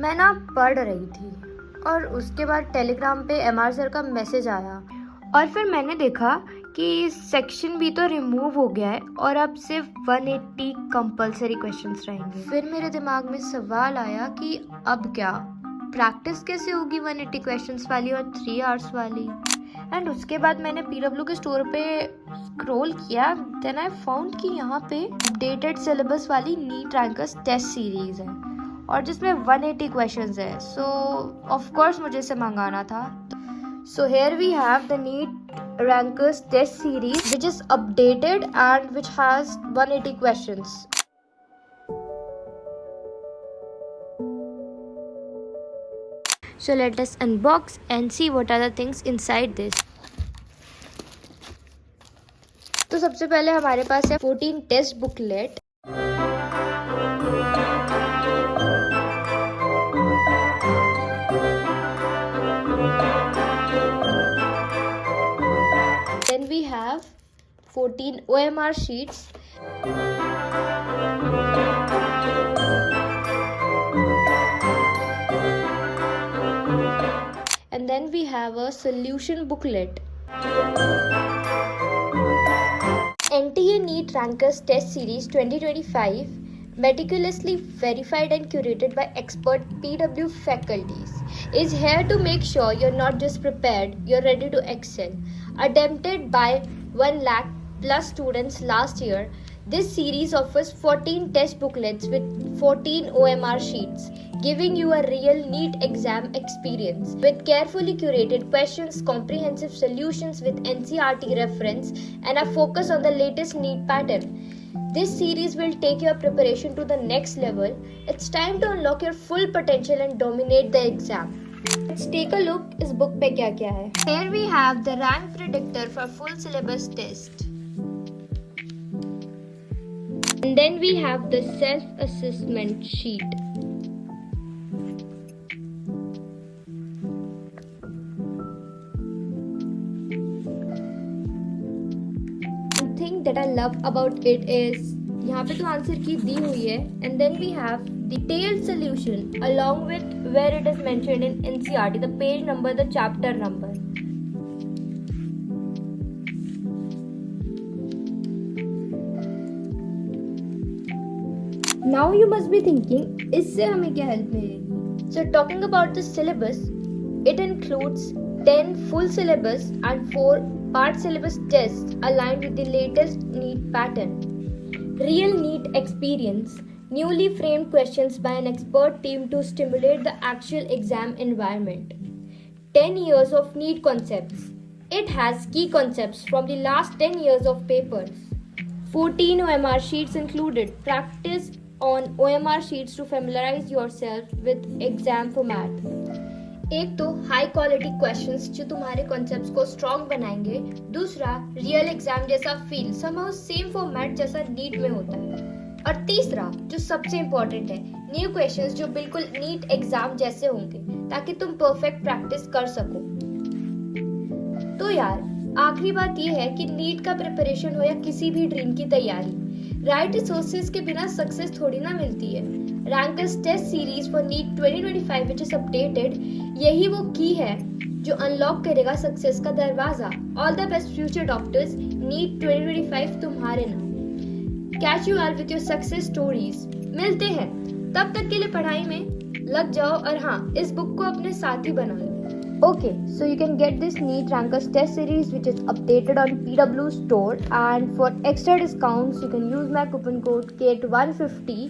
मैं ना पढ़ रही थी और उसके बाद टेलीग्राम पे एमआर सर का मैसेज आया और फिर मैंने देखा कि सेक्शन भी तो रिमूव हो गया है और अब सिर्फ 180 कंपलसरी क्वेश्चंस रहेंगे। फिर मेरे दिमाग में सवाल आया कि अब क्या प्रैक्टिस कैसे होगी 180 क्वेश्चंस वाली और 3 आवर्स वाली। एंड उसके बाद मैंने पीडब्ल्यू के स्टोर पे स्क्रॉल किया, देन आई फाउंड कि यहाँ पे अपडेटेड सिलेबस वाली नीट रैंकर्स टेस्ट सीरीज है और जिसमें 180 क्वेश्चंस है। सो ऑफ कोर्स मुझे इसे मंगाना था। So here we have the NEET rankers test series which is updated and which has 180 questions. So let us unbox and see what are the things inside this. तो सबसे पहले हमारे पास है 14 test booklet. Then we have 14 OMR sheets. And then we have a solution booklet. NTA NEET Rankers Test Series 2025, meticulously verified and curated by expert PW faculties, is here to make sure you're not just prepared, you're ready to excel. Attempted by 1 lakh plus students last year, this series offers 14 test booklets with 14 OMR sheets, giving you a real NEET exam experience with carefully curated questions, comprehensive solutions with NCERT reference, and a focus on the latest NEET pattern. This series will take your preparation to the next level. It's time to unlock your full potential and dominate the exam. Let's take a look इस book पे क्या क्या है. Here we have the rank predictor for full syllabus test. And then we have the self-assessment sheet. One thing that I love about it is यहाँ पे तो answer की दी हुई है and then we have detailed solution along with where it is mentioned in NCERT, the page number, the chapter number. Now you must be thinking, इससे हमें क्या help मिलेगी? So talking about the syllabus, it includes 10 full syllabus and 4 part syllabus tests aligned with the latest NEET pattern. Real NEET experience, newly framed questions by an expert team to stimulate the actual exam environment. 10 years of NEET concepts. It has key concepts from the last 10 years of papers. 14 OMR sheets included. Practice on OMR sheets to familiarize yourself with exam format. एक तो high quality questions जो तुम्हारे concepts को strong बनाएंगे, दूसरा real exam जैसा feel somehow same format जैसा NEET में होता है, और तीसरा जो सबसे इम्पोर्टेंट है, न्यू क्वेश्चंस जो बिल्कुल नीट एग्जाम जैसे होंगे ताकि तुम परफेक्ट प्रैक्टिस कर सको। तो यार आखिरी बात ये है कि नीट का प्रिपरेशन हो या किसी भी ड्रीम की तैयारी, राइट रिसोर्सेज के बिना सक्सेस थोड़ी ना मिलती है। Rankers test series for NEET 2025 which is updated, यही वो की है जो अनलॉक करेगा सक्सेस का दरवाजा। All the best future doctors, NEET 2025 तुम्हारे नाम। Catch you all with your success stories. मिलते हैं, तब तक के लिए पढ़ाई में लग जाओ और हाँ, इस बुक को अपने साथी बना लो। Okay, so you can get this NEET Rankers test series which is updated on PW store, and for extra discounts you can use my coupon code KATE150